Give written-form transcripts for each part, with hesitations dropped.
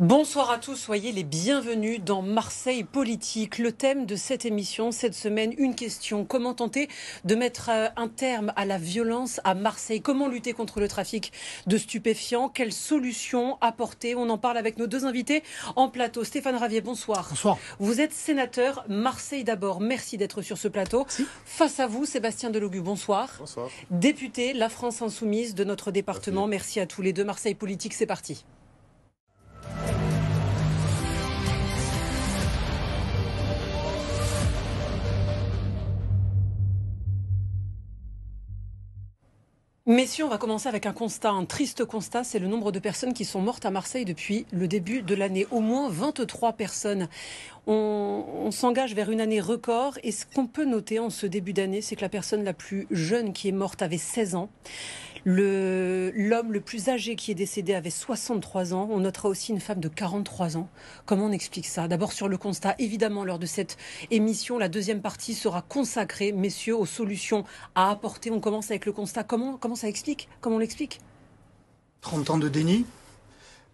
Bonsoir à tous, soyez les bienvenus dans Marseille Politique. Le thème de cette émission, cette semaine, une question. Comment tenter de mettre un terme à la violence à Marseille? Comment lutter contre le trafic de stupéfiants? Quelles solutions apporter? On en parle avec nos deux invités en plateau. Stéphane Ravier, bonsoir. Bonsoir. Vous êtes sénateur Marseille d'abord. Merci d'être sur ce plateau. Si. Face à vous, Sébastien Delogu, bonsoir. Bonsoir. Député La France Insoumise de notre département. Merci à tous les deux. Marseille Politique, c'est parti. Messieurs, on va commencer avec un constat, un triste constat, c'est le nombre de personnes qui sont mortes à Marseille depuis le début de l'année. Au moins 23 personnes. On s'engage vers une année record et ce qu'on peut noter en ce début d'année, c'est que la personne la plus jeune qui est morte avait 16 ans. L'homme le plus âgé qui est décédé avait 63 ans. On notera aussi une femme de 43 ans. Comment on explique ça? D'abord sur le constat, évidemment, lors de cette émission, la deuxième partie sera consacrée, messieurs, aux solutions à apporter. On commence avec le constat. Comment ça explique? Comment on l'explique? 30 ans de déni.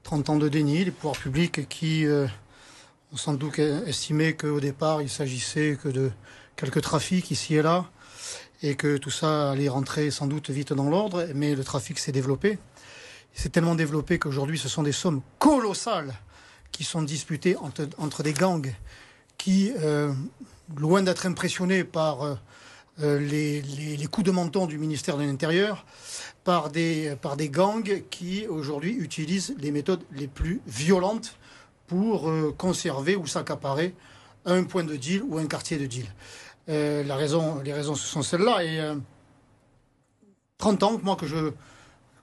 30 ans de déni. Les pouvoirs publics qui ont sans doute estimé qu'au départ, il s'agissait que de quelques trafics ici et là, et que tout ça allait rentrer sans doute vite dans l'ordre, mais le trafic s'est développé. Il s'est tellement développé qu'aujourd'hui, ce sont des sommes colossales qui sont disputées entre des gangs qui, loin d'être impressionnés par les coups de menton du ministère de l'Intérieur, par des gangs qui, aujourd'hui, utilisent les méthodes les plus violentes pour conserver ou s'accaparer un point de deal ou un quartier de deal. Les raisons, ce sont celles-là. Et 30 ans, moi, que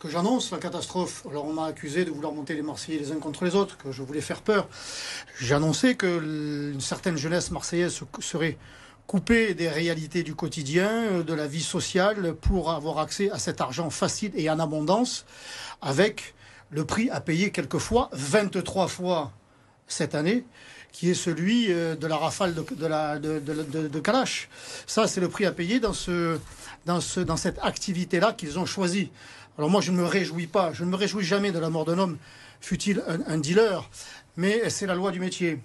j'annonce la catastrophe. Alors, on m'a accusé de vouloir monter les Marseillais les uns contre les autres, que je voulais faire peur. J'ai annoncé qu'une certaine jeunesse marseillaise serait coupée des réalités du quotidien, de la vie sociale, pour avoir accès à cet argent facile et en abondance, avec le prix à payer quelquefois 23 fois cette année, qui est celui de la rafale de Kalash. Ça, c'est le prix à payer dans cette activité-là qu'ils ont choisi. Alors moi, je ne me réjouis pas, je ne me réjouis jamais de la mort d'un homme, fût-il un dealer, mais c'est la loi du métier.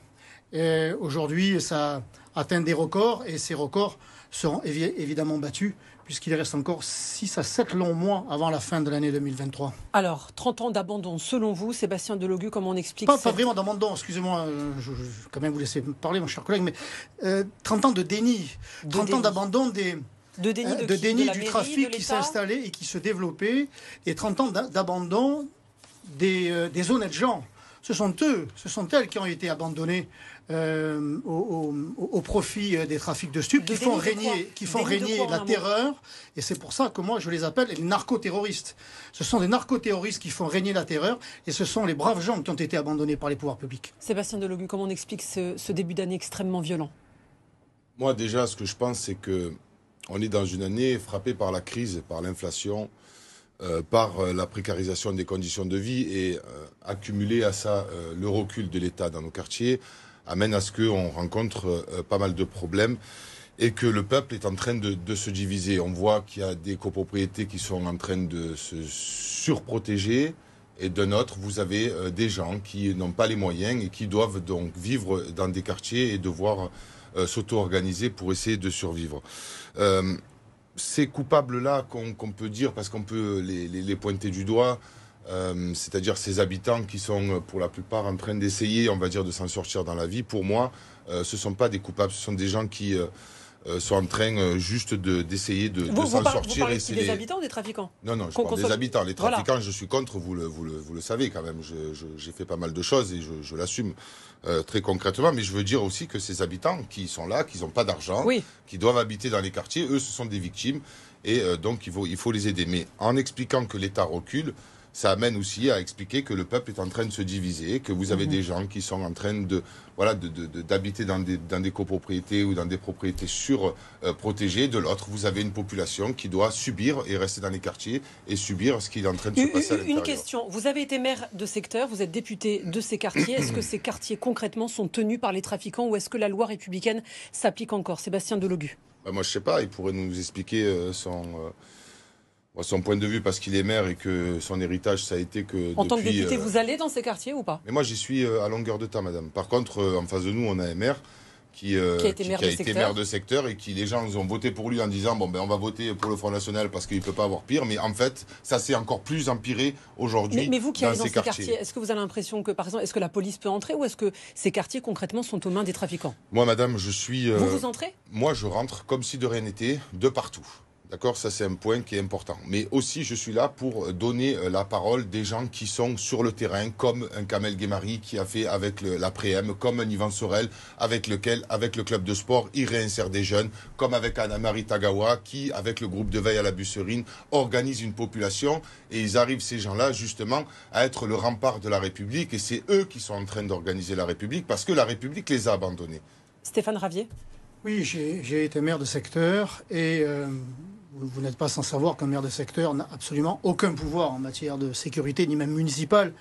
Et aujourd'hui, ça atteint des records, et ces records seront évidemment battus, puisqu'il reste encore 6 à 7 longs mois avant la fin de l'année 2023. Alors, 30 ans d'abandon, selon vous, Sébastien Delogu, comment on explique Pas vraiment d'abandon, excusez-moi, je vais quand même vous laisser parler, mon cher collègue, mais 30 ans de déni, 30 ans d'abandon de déni du mairie, trafic qui s'installait et qui se développait, et 30 ans d'abandon des honnêtes gens. Ce sont elles qui ont été abandonnées au profit des trafics de stupes, qui font régner la terreur. Et c'est pour ça que moi, je les appelle les narcoterroristes. Ce sont des narcoterroristes qui font régner la terreur, et ce sont les braves gens qui ont été abandonnés par les pouvoirs publics. Sébastien Delogu, comment on explique ce début d'année extrêmement violent? Moi, déjà, ce que je pense, c'est que on est dans une année frappée par la crise, par l'inflation, par la précarisation des conditions de vie, et accumulé à ça le recul de l'État dans nos quartiers amène à ce qu'on rencontre pas mal de problèmes et que le peuple est en train de se diviser. On voit qu'il y a des copropriétés qui sont en train de se surprotéger, et d'un autre, vous avez des gens qui n'ont pas les moyens et qui doivent donc vivre dans des quartiers et devoir s'auto-organiser pour essayer de survivre. Ces coupables-là qu'on peut dire, parce qu'on peut les pointer du doigt, c'est-à-dire ces habitants qui sont pour la plupart en train d'essayer, on va dire, de s'en sortir dans la vie, pour moi, ce ne sont pas des coupables, ce sont des gens qui sont en train juste d'essayer de s'en sortir. Vous parlez des habitants ou des trafiquants? Non, je parle des habitants. Les trafiquants, voilà. Je suis contre, vous le savez quand même. J'ai fait pas mal de choses et je l'assume très concrètement. Mais je veux dire aussi que ces habitants qui sont là, qui n'ont pas d'argent, oui, qui doivent habiter dans les quartiers, eux, ce sont des victimes. Et donc, il faut les aider. Mais en expliquant que l'État recule, ça amène aussi à expliquer que le peuple est en train de se diviser, que vous avez des gens qui sont en train d'habiter dans des copropriétés ou dans des propriétés surprotégées. De l'autre, vous avez une population qui doit subir et rester dans les quartiers et subir ce qui est en train de se passer à l'intérieur. Une question, vous avez été maire de secteur, vous êtes député de ces quartiers. Est-ce que ces quartiers concrètement sont tenus par les trafiquants ou est-ce que la loi républicaine s'applique encore? Sébastien Delogu. Moi, je ne sais pas, il pourrait nous expliquer Son point de vue, parce qu'il est maire et que son héritage, ça a été que En tant que député, vous allez dans ces quartiers ou pas? Mais moi, j'y suis à longueur de temps, madame. Par contre, en face de nous, on a un maire qui a été maire de secteur et qui, les gens ont voté pour lui en disant bon, ben, on va voter pour le Front National parce qu'il ne peut pas avoir pire. Mais en fait, ça s'est encore plus empiré aujourd'hui. Mais vous qui allez dans ces quartiers, est-ce que vous avez l'impression que, par exemple, est-ce que la police peut entrer ou est-ce que ces quartiers, concrètement, sont aux mains des trafiquants? Moi, madame, je suis... Vous entrez? Moi, je rentre comme si de rien n'était, de partout. D'accord, ça c'est un point qui est important. Mais aussi, je suis là pour donner la parole des gens qui sont sur le terrain, comme un Kamel Guémari qui a fait avec l'APREM, comme un Ivan Sorel, avec le club de sport, il réinsère des jeunes, comme avec Anna-Marie Tagawa, qui, avec le groupe de veille à la Busserine, organise une population. Et ils arrivent, ces gens-là, justement, à être le rempart de la République. Et c'est eux qui sont en train d'organiser la République, parce que la République les a abandonnés. Stéphane Ravier? Oui, j'ai été maire de secteur et... Vous n'êtes pas sans savoir qu'un maire de secteur n'a absolument aucun pouvoir en matière de sécurité, ni même municipale,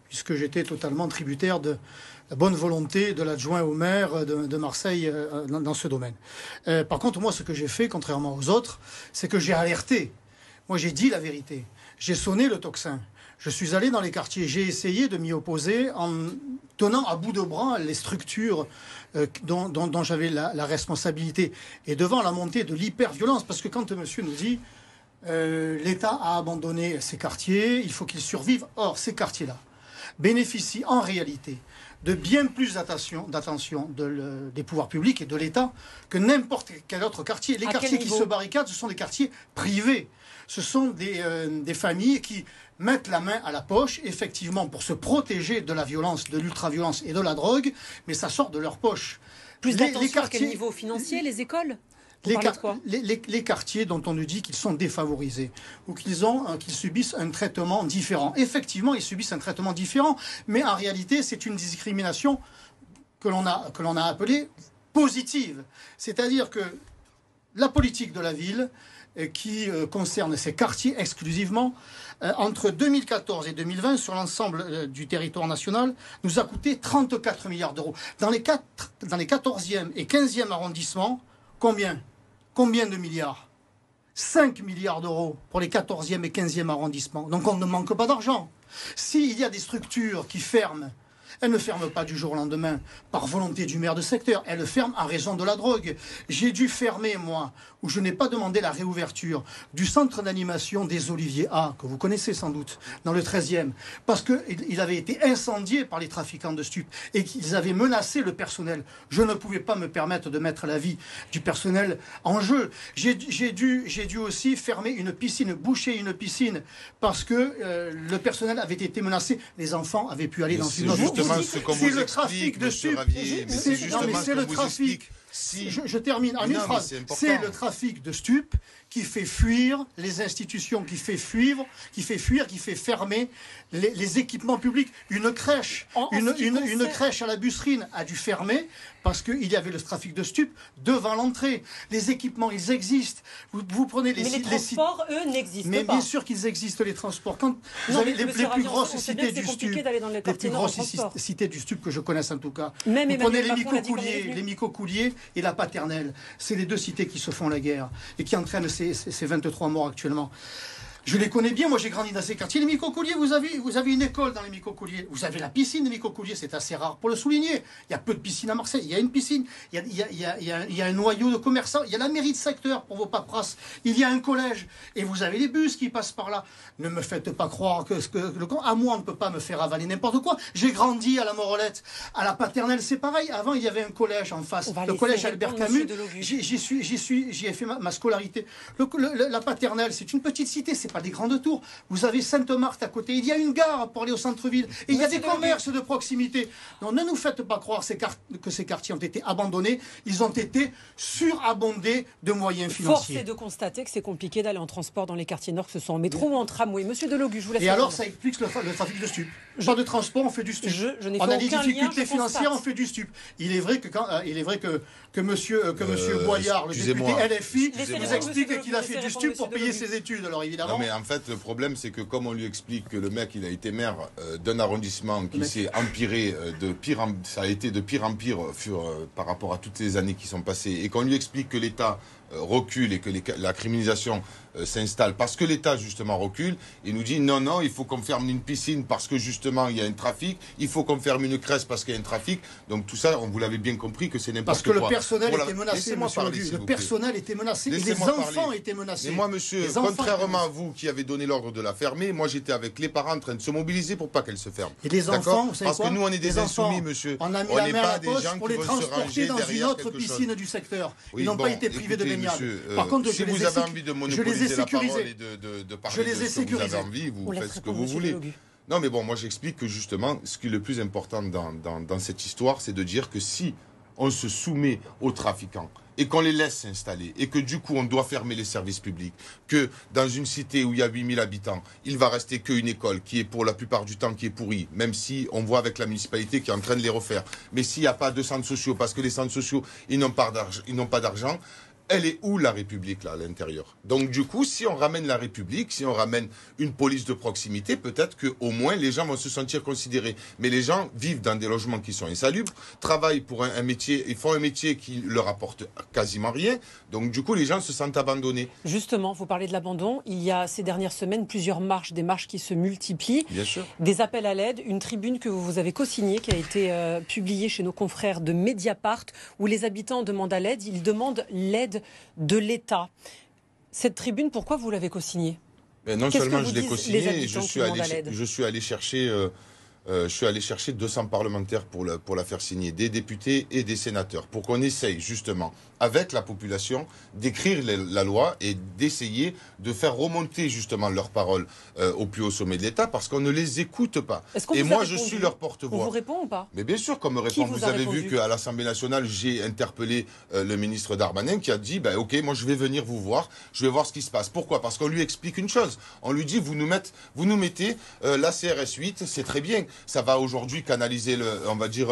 puisque j'étais totalement tributaire de la bonne volonté de l'adjoint au maire de Marseille dans ce domaine. Par contre, moi, ce que j'ai fait, contrairement aux autres, c'est que j'ai alerté. Moi, j'ai dit la vérité. J'ai sonné le tocsin. Je suis allé dans les quartiers. J'ai essayé de m'y opposer en tenant à bout de bras les structures dont j'avais la responsabilité. Et devant la montée de l'hyper-violence, parce que quand monsieur nous dit l'État a abandonné ces quartiers, il faut qu'ils survivent. Or, ces quartiers-là bénéficient en réalité de bien plus d'attention des pouvoirs publics et de l'État que n'importe quel autre quartier. Les quartiers qui se barricadent, ce sont des quartiers privés. Ce sont des familles qui mettent la main à la poche, effectivement, pour se protéger de la violence, de l'ultra-violence et de la drogue, mais ça sort de leur poche. Plus d'attention à quel niveau financier, les écoles? Les quartiers dont on nous dit qu'ils sont défavorisés ou qu'ils subissent un traitement différent. Effectivement, ils subissent un traitement différent, mais en réalité, c'est une discrimination que l'on a appelée positive. C'est-à-dire que la politique de la ville, qui concerne ces quartiers exclusivement, entre 2014 et 2020, sur l'ensemble du territoire national, nous a coûté 34 milliards d'euros. Dans les 14e et 15e arrondissements, combien de milliards? 5 milliards d'euros pour les 14e et 15e arrondissements. Donc on ne manque pas d'argent. S'il y a des structures qui ferment, elles ne ferment pas du jour au lendemain par volonté du maire de secteur. Elles ferment en raison de la drogue. J'ai dû fermer, moi, où je n'ai pas demandé la réouverture du centre d'animation des Oliviers A, que vous connaissez sans doute, dans le 13e, parce qu'il avait été incendié par les trafiquants de stupes et qu'ils avaient menacé le personnel. Je ne pouvais pas me permettre de mettre la vie du personnel en jeu. J'ai dû aussi fermer une piscine, boucher une piscine, parce que le personnel avait été menacé. Les enfants avaient pu aller dans une autre... C'est le trafic de stupes. C'est le trafic. Je termine en une phrase. C'est le trafic de stupes qui fait fuir les institutions, qui fait fermer les équipements publics. Une crèche à la Busserine a dû fermer parce qu'il y avait le trafic de stupes devant l'entrée. Les équipements, ils existent. Vous prenez les transports, eux, n'existent pas. Mais bien sûr qu'ils existent, les transports. Quand vous avez les plus grosses cités du stup, les plus grosses cités du stup que je connaisse en tout cas, vous prenez les Micocouliers et la Paternelle. C'est les deux cités qui se font la guerre et qui entraînent ces 23 morts actuellement. Je les connais bien, moi j'ai grandi dans ces quartiers. Les Micocouliers, vous avez une école dans les Micocouliers. Vous avez la piscine des Micocouliers, c'est assez rare pour le souligner. Il y a peu de piscines à Marseille, il y a une piscine, il y a un noyau de commerçants, il y a la mairie de secteur pour vos paperasses, il y a un collège, et vous avez les bus qui passent par là. Ne me faites pas croire à moi on ne peut pas me faire avaler n'importe quoi. J'ai grandi à la Morolette, à la Paternelle, c'est pareil. Avant il y avait un collège en face, le collège Albert Camus. J'y ai fait ma scolarité. La Paternelle, c'est une petite cité, c'est pas des grandes tours. Vous avez Sainte-Marthe à côté. Il y a une gare pour aller au centre-ville. Et il y a des commerces de proximité. Donc ne nous faites pas croire que ces quartiers ont été abandonnés. Ils ont été surabondés de moyens financiers. Force est de constater que c'est compliqué d'aller en transport dans les quartiers nord, que ce soit en métro ou en tramway. Monsieur Delogu, je vous laisse. Et alors, ça explique le trafic de stupes. Pas de transport, on fait du stup. On a des difficultés financières, on fait du stup. Il est vrai que monsieur Boyard, le député LFI, nous explique qu'il a fait du stup pour payer ses études. Alors évidemment. Mais en fait, le problème, c'est que comme on lui explique que le mec, il a été maire d'un arrondissement qui s'est empiré ça a été de pire en pire par rapport à toutes les années qui sont passées, et qu'on lui explique que l'État recule et que la criminalisation s'installe parce que l'État justement recule, il nous dit non, il faut qu'on ferme une piscine parce que justement il y a un trafic, il faut qu'on ferme une crèche parce qu'il y a un trafic. Donc tout ça, vous l'avez bien compris que c'est n'importe quoi. Parce que le personnel était menacé, monsieur Audu. Le personnel était menacé et les enfants étaient menacés. Mais moi, monsieur, contrairement à vous qui avez donné l'ordre de la fermer, moi j'étais avec les parents en train de se mobiliser pour pas qu'elle se ferme. Et les enfants, vous savez parce quoi, que nous on est des insoumis, monsieur. On a mis la main à la poche pour les transporter dans une autre piscine du secteur. Ils n'ont pas été privés de baignade. Par contre, si vous avez envie de monopoliser la parole et de parler de ce que vous avez envie, vous faites ce que vous voulez. Non, mais bon, moi j'explique que justement, ce qui est le plus important dans cette histoire, c'est de dire que si on se soumet aux trafiquants et qu'on les laisse s'installer et que du coup on doit fermer les services publics, que dans une cité où il y a 8000 habitants, il va rester qu'une école qui est pour la plupart du temps qui est pourrie, même si on voit avec la municipalité qui est en train de les refaire. Mais s'il n'y a pas de centres sociaux, parce que les centres sociaux, ils n'ont pas d'argent, elle est où la République là à l'intérieur? Donc du coup, si on ramène la République, si on ramène une police de proximité, peut-être qu'au moins les gens vont se sentir considérés. Mais les gens vivent dans des logements qui sont insalubres, travaillent pour un métier, ils font un métier qui leur apporte quasiment rien. Donc du coup, les gens se sentent abandonnés. Justement, vous parlez de l'abandon. Il y a ces dernières semaines plusieurs marches, des marches qui se multiplient. Bien sûr. Des appels à l'aide, une tribune que vous avez co-signée, qui a été publiée chez nos confrères de Mediapart, où les habitants demandent à l'aide. Ils demandent l'aide de l'État. Cette tribune, pourquoi vous l'avez co-signée? Non seulement je l'ai co-signée, je suis allé chercher 200 parlementaires pour la faire signer, des députés et des sénateurs, pour qu'on essaye justement, avec la population, d'écrire la loi et d'essayer de faire remonter justement leurs paroles au plus haut sommet de l'État, parce qu'on ne les écoute pas. Et moi, je suis leur porte-voix. On vous répond ou pas? Mais bien sûr qu'on me répond. Vous avez vu qu'à l'Assemblée nationale, j'ai interpellé le ministre Darmanin qui a dit ok, moi je vais venir vous voir, je vais voir ce qui se passe. Pourquoi? Parce qu'on lui explique une chose. On lui dit vous nous mettez la CRS 8, c'est très bien. Ça va aujourd'hui canaliser, on va dire,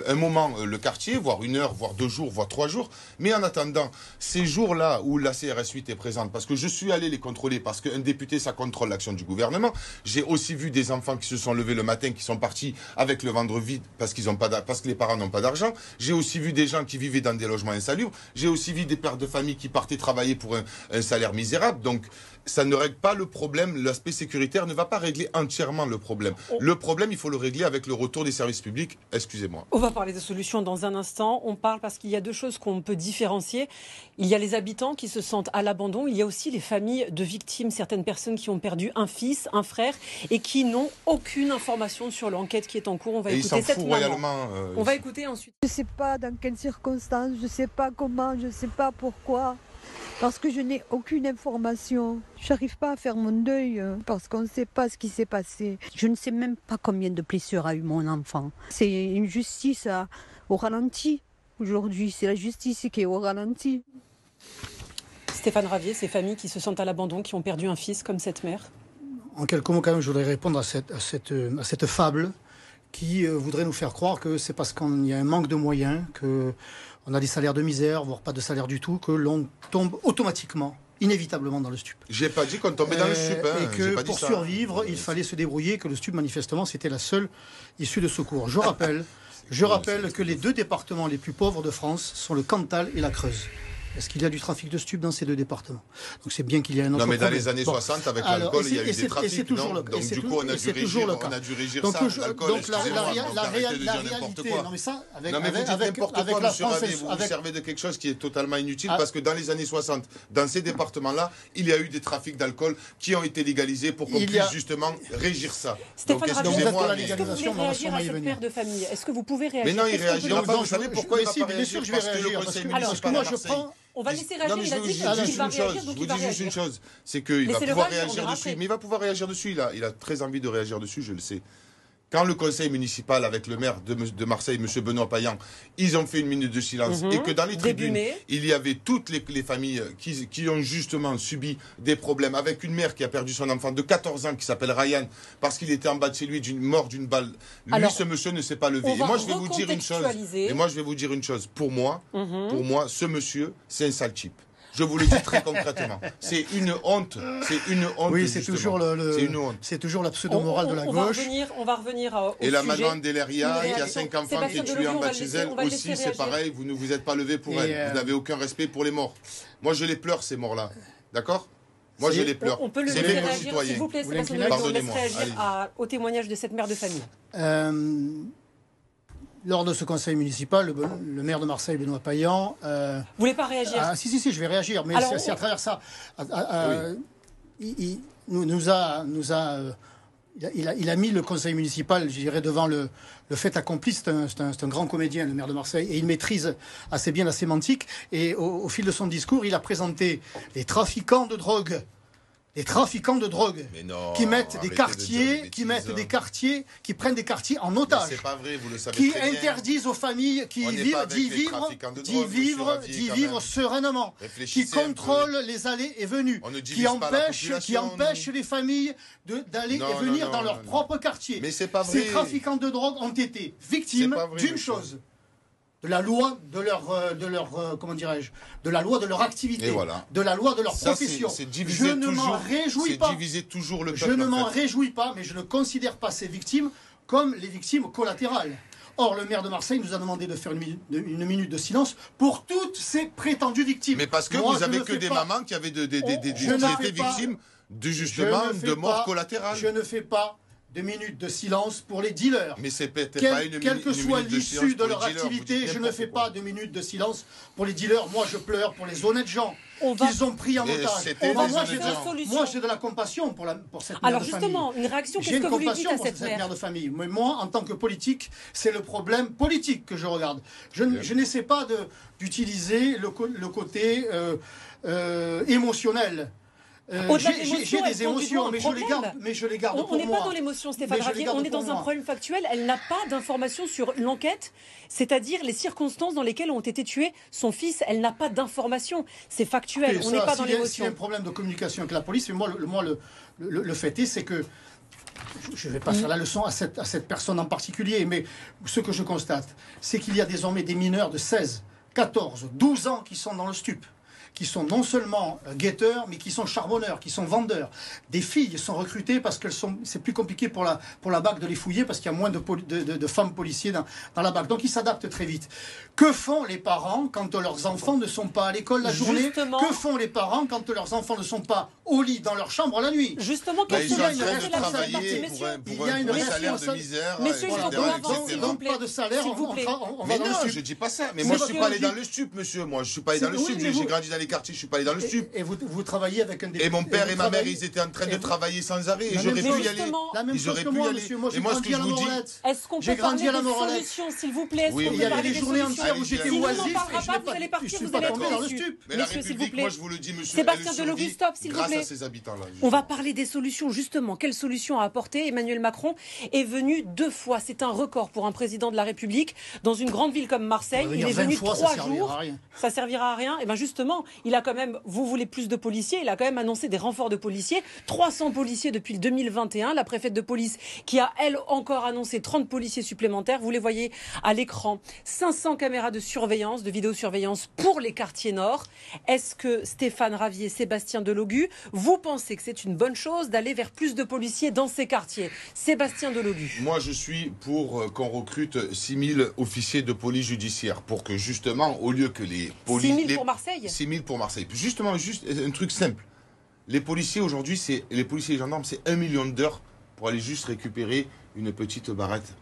un moment, le quartier, voire 1 heure, voire 2 jours, voire 3 jours. Mais en attendant, ces jours-là où la CRS 8 est présente, parce que je suis allé les contrôler, parce qu'un député, ça contrôle l'action du gouvernement. J'ai aussi vu des enfants qui se sont levés le matin, qui sont partis avec le ventre vide parce que les parents n'ont pas d'argent. J'ai aussi vu des gens qui vivaient dans des logements insalubres. J'ai aussi vu des pères de famille qui partaient travailler pour un salaire misérable. Donc, ça ne règle pas le problème. L'aspect sécuritaire ne va pas régler entièrement le problème. Le problème, il faut le régler avec le retour des services publics. Excusez-moi. On va parler de solutions dans un instant. On parle parce qu'il y a 2 choses qu'on peut différencier. Il y a les habitants qui se sentent à l'abandon. Il y a aussi les familles de victimes, certaines personnes qui ont perdu un fils, un frère et qui n'ont aucune information sur l'enquête qui est en cours. On va écouter cette maman. On va écouter ensuite. Je ne sais pas dans quelles circonstances, je ne sais pas comment, je ne sais pas pourquoi. Parce que je n'ai aucune information. Je n'arrive pas à faire mon deuil parce qu'on ne sait pas ce qui s'est passé. Je ne sais même pas combien de blessures a eu mon enfant. C'est une justice au ralenti. Aujourd'hui, c'est la justice qui est au ralenti. Stéphane Ravier, ces familles qui se sentent à l'abandon, qui ont perdu un fils comme cette mère. En quelques mots, quand même, je voudrais répondre à cette fable qui voudrait nous faire croire que c'est parce qu'il y a un manque de moyens, qu'on a des salaires de misère, voire pas de salaire du tout, que l'on tombe automatiquement, inévitablement dans le stup. J'ai pas dit qu'on tombait dans le stup. Et que pour survivre, il fallait se débrouiller, que le stup, manifestement, c'était la seule issue de secours. Je rappelle que les 2 départements les plus pauvres de France sont le Cantal et la Creuse. Est-ce qu'il y a du trafic de stupes dans ces 2 départements? Donc c'est bien qu'il y ait un autre problème. Non, mais dans les années 60, avec l'alcool, il y a eu des trafics. Donc du coup, on a dû régir ça. Donc la réalité... Non, mais ça, avec la France... Vous servez de quelque chose qui est totalement inutile, parce que dans les années 60, dans ces départements-là, il y a eu des trafics d'alcool qui ont été légalisés pour qu'on puisse justement régir ça. Stéphane Ravier, est-ce que vous pouvez réagir à cette mère de famille? Est-ce que vous pouvez réagir? Mais non, il réagira pas. Vous savez pourquoi il va pas réagir? Parce que le conseil municipal à Marseille... On va laisser réagir, il a dit qu'il va réagir, donc il va réagir. Je vous dis juste une chose, c'est qu'il va pouvoir réagir dessus. Mais il va pouvoir réagir dessus, il a très envie de réagir dessus, je le sais. Quand le conseil municipal, avec le maire de Marseille, M. Benoît Payan, ils ont fait une minute de silence, et que dans les tribunes, il y avait toutes les familles qui ont justement subi des problèmes, avec une mère qui a perdu son enfant de 14 ans, qui s'appelle Ryan, parce qu'il était en bas de chez lui, mort d'une balle. Lui, ce monsieur ne s'est pas levé. Et moi, je vais vous dire une chose. Pour moi, ce monsieur, c'est un sale type. Je vous le dis très concrètement. C'est une honte. C'est une honte. Oui, c'est toujours la pseudo-morale de la gauche. On va revenir au Et sujet. la maman d'Eleria, qui a 5 enfants, qui est tuée en bas de chez elle, aussi, c'est pareil, vous ne vous êtes pas levé pour elle. Vous n'avez aucun respect pour les morts. Moi, je les pleure, ces morts-là. D'accord ? Moi, je les pleure. On peut le laisser réagir, s'il vous plaît. Pardonnez-moi. On laisse réagir au témoignage de cette mère de famille. Lors de ce conseil municipal, le maire de Marseille, Benoît Payan... Vous voulez pas réagir? Si, je vais réagir, mais c'est à travers ça. Il a mis le conseil municipal, je dirais, devant le fait accompli. C'est un grand comédien, le maire de Marseille, et il maîtrise assez bien la sémantique. Et au fil de son discours, il a présenté les trafiquants de drogue. Des trafiquants de drogue qui mettent des quartiers, qui prennent des quartiers en otage, c'est pas vrai, vous le savez qui très bien. Interdisent aux familles d'y vivre sereinement, qui contrôlent les allées et venues, qui empêchent les familles d'aller et venir dans leur propre quartier. Mais c'est pas vrai. Ces trafiquants de drogue ont été victimes d'une chose. De la loi de leur comment dirais-je, de la loi de leur activité, de la loi de leur profession. Je ne m'en réjouis pas. Je ne m'en réjouis pas, mais je ne considère pas ces victimes comme les victimes collatérales. Or, le maire de Marseille nous a demandé de faire une minute de silence pour toutes ces prétendues victimes. Mais parce que vous avez que des mamans qui avaient été victimes de morts collatérales. Je ne fais pas de minutes de silence pour les dealers. Mais c'est peut-être pas une minute de silence. Quelle que soit l'issue de leur activité, je ne fais pas de minutes de silence pour les dealers. Moi, je pleure pour les honnêtes gens qu'ils ont pris en otage. Moi, j'ai de la compassion pour cette mère de famille. Alors justement, une réaction, qu'est-ce que vous lui dites à cette mère de famille? Mais moi, en tant que politique, c'est le problème politique que je regarde. Je n'essaie pas d'utiliser le côté émotionnel. J'ai des émotions, mais je les garde pour moi. On n'est pas dans l'émotion, Stéphane Ravier, on est dans un problème factuel. Elle n'a pas d'informations sur l'enquête, c'est-à-dire les circonstances dans lesquelles ont été tués son fils. Elle n'a pas d'informations. C'est factuel, on n'est pas dans l'émotion. Il y a un problème de communication avec la police, mais moi le fait est, c'est que je ne vais pas faire la leçon à cette personne en particulier, mais ce que je constate, c'est qu'il y a désormais des mineurs de 16, 14, 12 ans qui sont dans le stup, qui sont non seulement guetteurs, mais qui sont charbonneurs, qui sont vendeurs. Des filles sont recrutées parce que c'est plus compliqué pour la BAC de les fouiller parce qu'il y a moins de femmes policiers dans la BAC. Donc ils s'adaptent très vite. Que font les parents quand leurs enfants ne sont pas à l'école la journée? Justement. Que font les parents quand leurs enfants ne sont pas au lit dans leur chambre la nuit? Justement, ils sont en train de travailler pour un salaire de misère. Messieurs, donc pas de salaire, on va dans le stup. Non, je dis pas ça. Mais moi, je ne suis pas allé dans le stup, monsieur. Moi, je ne suis pas allé dans le stup. J'ai grandi dans les quartiers, je ne suis pas allé dans le stup. Et vous travaillez avec un député. Et mon père et ma mère, ils étaient en train de travailler sans arrêt. Et j'aurais pu y aller. La même chose que moi, monsieur. Moi, j'ai grandi à la Morelette. Est-ce qu'on peut parler de solutions, s'il vous plaît? Il y avait des journées entières où j'étais oisif et vous allez partir, vous allez être dans le stup. Mais la République, moi, je vous le dis, monsieur, Sébastien Delogu, stop, s'il vous plaît. Grâce à ces habitants-là. On va parler des solutions, justement. Quelles solutions a apporté Emmanuel Macron? Est venu 2 fois. C'est un record pour un président de la République. Dans une grande ville comme Marseille, il est venu 3 jours. Ça servira à rien. Et bien justement, il a quand même, vous voulez plus de policiers, il a quand même annoncé des renforts de policiers. 300 policiers depuis le 2021. La préfète de police qui a, elle, encore annoncé 30 policiers supplémentaires. Vous les voyez à l'écran. 500 caméras de surveillance, de vidéosurveillance pour les quartiers nord. Est-ce que Stéphane Ravier, Sébastien Delogu, vous pensez que c'est une bonne chose d'aller vers plus de policiers dans ces quartiers? Sébastien Delogu. Moi, je suis pour qu'on recrute 6 000 officiers de police judiciaire pour que justement, au lieu que les policiers... 6 000 pour Marseille? 6 000 pour Marseille. Justement, juste un truc simple. Les policiers aujourd'hui, les policiers et les gendarmes, c'est 1 million d'heures pour aller juste récupérer une petite barrette.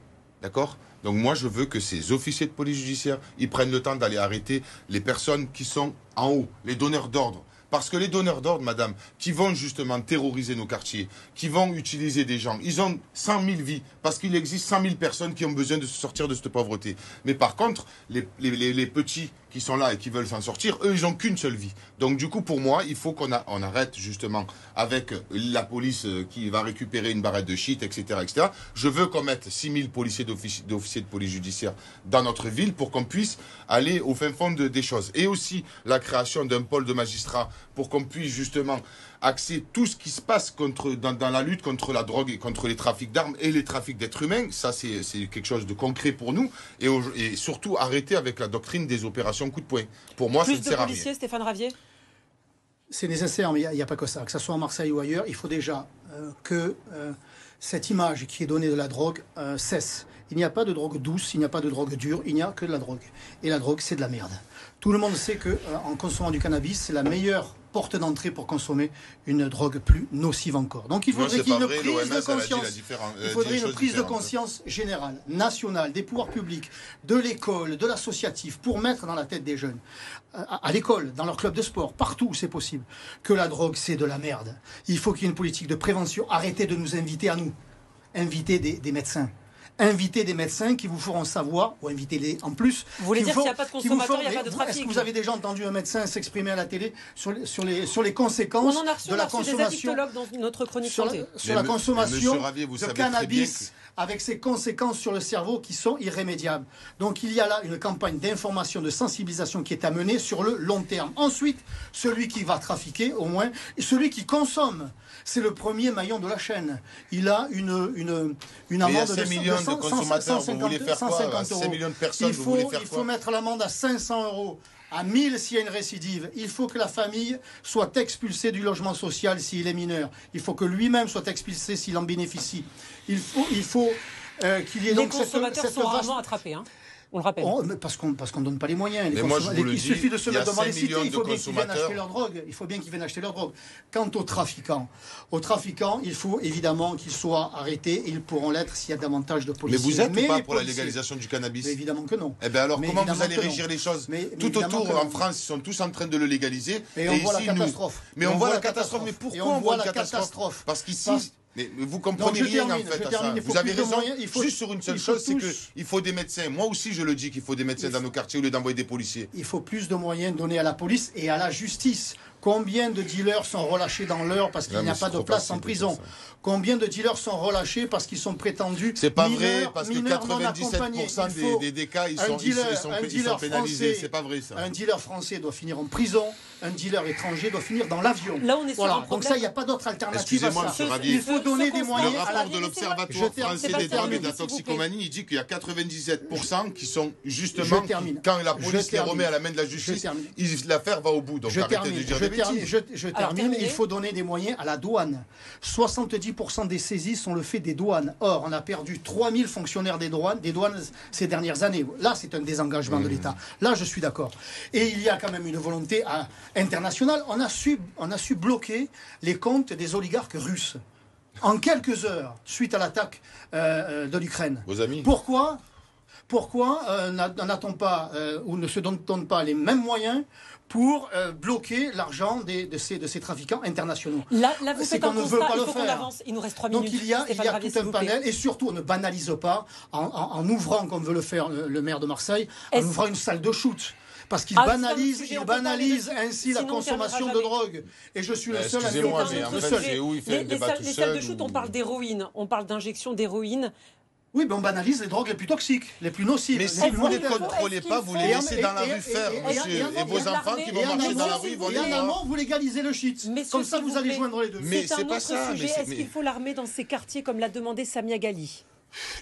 D'accord? Donc moi, je veux que ces officiers de police judiciaire, ils prennent le temps d'aller arrêter les personnes qui sont en haut, les donneurs d'ordre. Parce que les donneurs d'ordre, madame, qui vont justement terroriser nos quartiers, qui vont utiliser des gens, ils ont 100 000 vies, parce qu'il existe 100 000 personnes qui ont besoin de se sortir de cette pauvreté. Mais par contre, les petits qui sont là et qui veulent s'en sortir, eux, ils n'ont qu'une seule vie. Donc du coup, pour moi, il faut qu'on arrête justement avec la police qui va récupérer une barrette de shit, etc., etc. Je veux qu'on mette 6 000 policiers d'officiers de police judiciaire dans notre ville pour qu'on puisse aller au fin fond des choses. Et aussi la création d'un pôle de magistrats pour qu'on puisse justement axer tout ce qui se passe dans la lutte contre la drogue et contre les trafics d'armes et les trafics d'êtres humains. Ça, c'est quelque chose de concret pour nous. Et surtout, arrêter avec la doctrine des opérations coup de poing. Pour moi, ça ne sert à rien. Plus de policiers, Stéphane Ravier? C'est nécessaire, mais il n'y a pas que ça. Que ce soit à Marseille ou ailleurs, il faut déjà que cette image qui est donnée de la drogue cesse. Il n'y a pas de drogue douce, il n'y a pas de drogue dure, il n'y a que de la drogue. Et la drogue, c'est de la merde. Tout le monde sait qu'en consommant du cannabis, c'est la meilleure porte d'entrée pour consommer une drogue plus nocive encore. Donc il faudrait qu'il y ait une prise de conscience. Il faudrait une prise de conscience générale, nationale, des pouvoirs publics, de l'école, de l'associatif, pour mettre dans la tête des jeunes, à l'école, dans leur club de sport, partout où c'est possible, que la drogue, c'est de la merde. Il faut qu'il y ait une politique de prévention. Arrêtez de nous inviter à nous. Invitez des médecins. Invitez des médecins qui vous feront savoir, ou invitez-les en plus. Vous voulez dire qu'il n'y a pas de consommateurs, il n'y a pas de trafic? Est-ce que vous avez déjà entendu un médecin s'exprimer à la télé sur les conséquences de la consommation dans notre chronique sur santé. Sur la consommation de cannabis, avec ses conséquences sur le cerveau qui sont irrémédiables. Donc il y a là une campagne d'information, de sensibilisation qui est à mener sur le long terme. Ensuite, celui qui va trafiquer, au moins, et celui qui consomme, c'est le premier maillon de la chaîne. Il a une amende de millions de consommateurs, vous voulez faire quoi? 150 euros. 5 millions de personnes, vous voulez faire quoi? Il faut mettre l'amende à 500 euros. À 1000 s'il y a une récidive. Il faut que la famille soit expulsée du logement social s'il est mineur. Il faut que lui-même soit expulsé s'il en bénéficie. Il faut qu'il y ait donc les consommateurs sont rarement attrapés, hein. On le rappelle. Parce qu'on ne donne pas les moyens. Il suffit de se mettre devant les cités. Il faut bien qu'ils viennent consommateurs. acheter leur drogue. Il faut bien qu'ils viennent acheter leur drogue. Quant aux trafiquants, il faut évidemment qu'ils soient arrêtés et ils pourront l'être s'il y a davantage de policiers. Mais vous êtes ou pas pour la légalisation du cannabis? Mais évidemment que non. Eh bien alors, comment vous allez régir les choses? Tout autour, en France, ils sont tous en train de le légaliser. Et on voit la catastrophe. Mais on voit la catastrophe. Mais pourquoi on voit la catastrophe? Parce qu'ici... Mais vous comprenez rien en fait à ça. Vous avez raison, juste sur une seule chose, c'est qu'il faut des médecins. Moi aussi je le dis qu'il faut des médecins dans nos quartiers au lieu d'envoyer des policiers. Il faut plus de moyens donnés à la police et à la justice. Combien de dealers sont relâchés dans l'heure parce qu'il n'y a pas de place en prison? Combien de dealers sont relâchés parce qu'ils sont prétendus C'est pas mineurs, vrai, parce que mineurs non accompagnés. 97% des cas, ils sont pénalisés. C'est pas vrai ça. Un dealer français doit finir en prison, un dealer étranger doit finir dans l'avion. Là, on est sur un problème. Donc ça, il n'y a pas d'autre alternative à ça. Il faut donner des moyens. Le rapport de l'Observatoire français des drogues et de la toxicomanie, il dit qu'il y a 97% qui sont justement, quand la police les remet à la main de la justice, l'affaire va au bout. Donc arrêtez de dire des bêtises. Je termine, il faut donner des moyens à la douane. 70% des saisies sont le fait des douanes. Or, on a perdu 3000 fonctionnaires des douanes ces dernières années. Là, c'est un désengagement de l'État. Là, je suis d'accord. Et il y a quand même une volonté internationale. On a su bloquer les comptes des oligarques russes en quelques heures, suite à l'attaque de l'Ukraine. Vos amis. Pourquoi n'a-t-on pas, ou ne se donne-t-on pas les mêmes moyens pour bloquer l'argent de ces trafiquants internationaux? Là vous faites un constat, il faut qu'on faire. avance. Il nous reste 3 minutes. Donc il y a tout un panel, et surtout on ne banalise pas en ouvrant, comme veut le faire le maire de Marseille, en ouvrant une salle de shoot. Parce qu'il banalise ainsi la consommation de drogue. Et je suis le seul à dire. Excusez-moi, mais en fait, c'est où il fait le débat tout seul. Les salles de shoot, on parle d'héroïne, on parle d'injection d'héroïne. Oui, mais on banalise les drogues les plus toxiques, les plus nocives. Mais si vous ne les contrôlez pas, vous les laissez dans la rue faire, monsieur. Et vos enfants qui vont marcher dans la rue, ils vont les voir. Et en amont, vous légalisez le shit. Comme ça, vous allez joindre les deux. Mais c'est pas ça. Est-ce qu'il faut l'armer dans ces quartiers, comme l'a demandé Samia Ghali?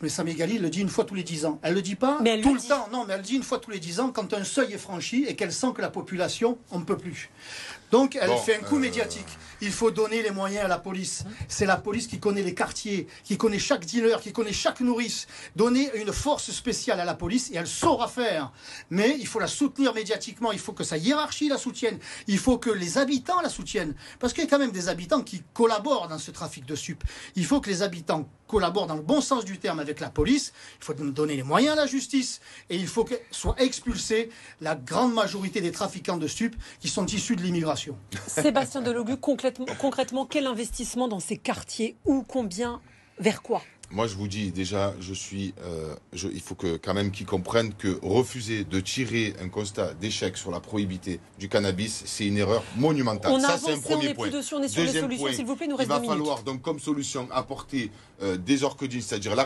Mais Samia Ghali le dit une fois tous les 10 ans. Elle le dit pas tout le temps. Non, mais elle le dit une fois tous les 10 ans quand un seuil est franchi et qu'elle sent que la population, on ne peut plus. Donc elle fait un coup médiatique. Il faut donner les moyens à la police. C'est la police qui connaît les quartiers, qui connaît chaque dealer, qui connaît chaque nourrice. Donner une force spéciale à la police et elle saura faire. Mais il faut la soutenir médiatiquement. Il faut que sa hiérarchie la soutienne. Il faut que les habitants la soutiennent. Parce qu'il y a quand même des habitants qui collaborent dans ce trafic de stupes. Il faut que les habitants collaborent dans le bon sens du terme avec la police. Il faut donner les moyens à la justice. Et il faut que soit expulsée la grande majorité des trafiquants de stupes qui sont issus de l'immigration. Sébastien Delogu, concrètement, quel investissement dans ces quartiers? Où, combien, vers quoi? Moi, je vous dis déjà, il faut quand même qu'ils comprennent que refuser de tirer un constat d'échec sur la prohibité du cannabis, c'est une erreur monumentale. Ça, c'est un premier point. On est sur les solutions, s'il vous plaît, il nous reste 2 minutes. Il va falloir donc comme solution apporter des orcodines, c'est-à-dire la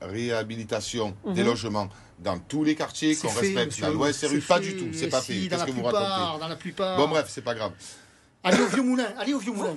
réhabilitation des logements dans tous les quartiers, qu'on respecte la loi SRU. Pas du tout, c'est pas fait. Qu'est-ce que vous racontez? Dans la plupart. Bon bref, c'est pas grave. Allez au Vieux Moulin, allez au Vieux Moulin.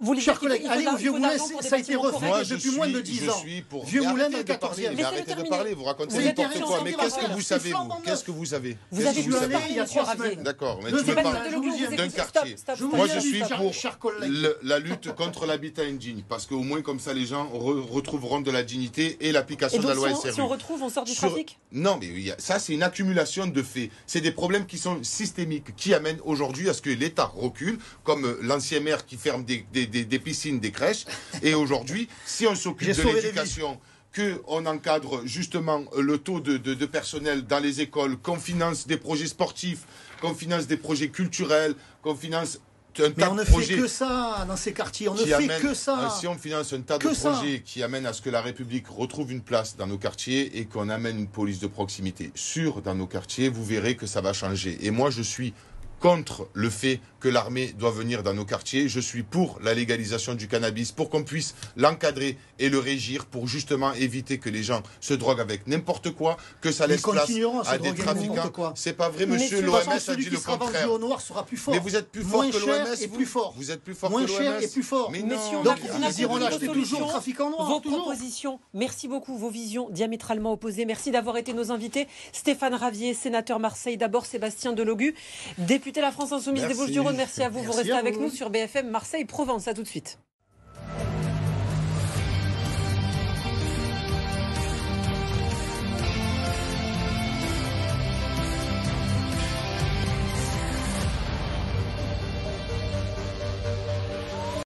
Vous lisez Chers qu'il collègues, faut allez au d'argent Vieux-Moulin, pour des ça a été bâtiments refait corrects. depuis moins de 10 ans. Pour... Vieux-Moulin dans le Arrêtez de parler, 14e. mais arrêtez de terminer. parler, vous racontez Vous êtes n'importe terminé, quoi. on Mais dit, qu'est-ce que voilà. vous savez, vous? Qu'est-ce que vous savez? Vous Qu'est-ce avez que vu vous Je suis allé savez? il y a 3 semaines. D'accord, mais Le tu me débat parles de je Legume, vous vous dis écoutez. d'un Stop, quartier. stop, Je vous stop. Moi, dis, je suis chers- pour chers collègues. la lutte contre l'habitat indigne, parce qu'au moins comme ça, les gens retrouveront de la dignité et l'application Et de la donc, loi si SRU. on retrouve, on sort du Sur- trafic? Non, mais ça, c'est une accumulation de faits. C'est des problèmes qui sont systémiques, qui amènent aujourd'hui à ce que l'État recule, comme l'ancien maire qui ferme des piscines, des crèches. Et aujourd'hui, si on s'occupe J'ai de sauvé des l'éducation, qu'on encadre justement le taux de personnel dans les écoles, qu'on finance des projets sportifs, qu'on finance des projets culturels, qu'on finance un Mais tas on de ne fait projets que ça dans ces quartiers, on ne qui fait amènent- que ça. Si on finance un tas de Que ça. projets qui amènent à ce que la République retrouve une place dans nos quartiers et qu'on amène une police de proximité sûre dans nos quartiers, vous verrez que ça va changer. Et moi, je suis contre le fait que l'armée doit venir dans nos quartiers. Je suis pour la légalisation du cannabis, pour qu'on puisse l'encadrer et le régir, pour justement éviter que les gens se droguent avec n'importe quoi, que ça Ils laisse place continueront à se à des droguer avec trafiquants. n'importe quoi. C'est pas vrai, monsieur. Messieurs, L'OMS De toute façon, a celui dit qui le sera vendu contraire. au noir sera plus fort. Mais vous êtes plus fort Moins que cher l'OMS, et plus fort. Vous êtes plus fort Moins que cher l'OMS. et plus fort. Mais Messieurs, non, on Donc, a ils iront compris l'acheter vos toujours solutions, trafiquant noir. vos toujours. propositions. Merci beaucoup, vos visions diamétralement opposées. Merci d'avoir été nos invités. Stéphane Ravier, sénateur Marseille. D'abord, Sébastien Delogu, député La France Insoumise des Merci. Bouches-du-Rhône. Merci à vous. Vous Merci restez à avec vous. nous sur BFM Marseille-Provence. À tout de suite.